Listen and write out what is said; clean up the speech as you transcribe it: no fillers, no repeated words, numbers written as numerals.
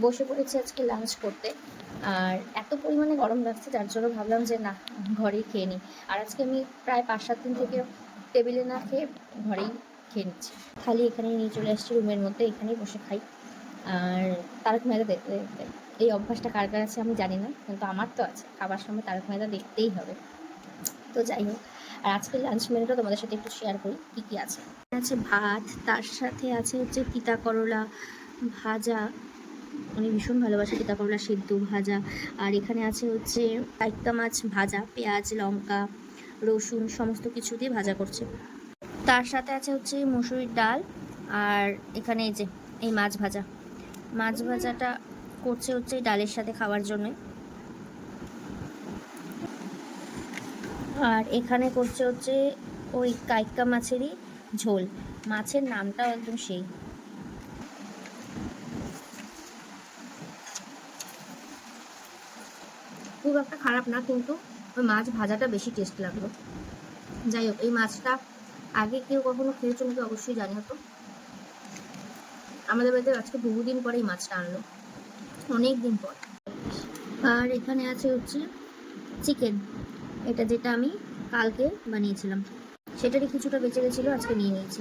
বসে পড়েছি আজকে লাঞ্চ করতে। আর এত পরিমাণে গরম লাগছে যার জন্য ভাবলাম যে না, ঘরেই খেয়ে নিই। আর আজকে আমি প্রায় ৫-৭ দিন থেকে টেবিলে না খেয়ে ঘরেই খেয়ে নিচ্ছি। থালি এখানেই নিয়ে চলে আসছি রুমের মধ্যে, এখানেই বসে খাই। আর তারক মেহতা দেখতে দেখতে, এই অভ্যাসটা কার কার আছে আমি জানি না, কিন্তু আমার তো আছে। খাবার সময় তারক মেহতা দেখতেই হবে। তো যাই হোক, আর আজকের লাঞ্চ মেনুটা তোমাদের সাথে একটু শেয়ার করি কী কী আছে। আছে ভাত, তার সাথে আছে হচ্ছে তিতা করলা ভাজা, আমি ভীষণ ভালোবাসি তিতা করলা সিদ্ধ ভাজা। আর এখানে আছে হচ্ছে কাইক্কা মাছ ভাজা, পেঁয়াজ লঙ্কা রসুন সমস্ত কিছু দিয়ে ভাজা করছে। তার সাথে আছে হচ্ছে মুসুরির ডাল। আর এখানে এই যে এই মাছ ভাজা, মাছ ভাজাটা করছে হচ্ছে ডালের সাথে খাওয়ার জন্যে। আর এখানে করছে হচ্ছে ওই কাইক্কা মাছেরই ঝোল, মাছের নামটাও একদম সেই। খুব একটা খারাপ না, কিন্তু ওই মাছ ভাজাটা বেশি টেস্ট লাগলো। যাই হোক, এই মাছটা আগে কেউ কখনো খেয়েছো নাকি অবশ্যই জানিও তো। আমাদের বাড়িতে আজকে বহুদিন পরে এই মাছটা আনলো, অনেক দিন পর। আর এখানে আছে হচ্ছে চিকেন, এটা যেটা আমি কালকে বানিয়েছিলাম, সেটারই কিছুটা বেঁচে গেছিলো, আজকে নিয়ে নিয়েছি।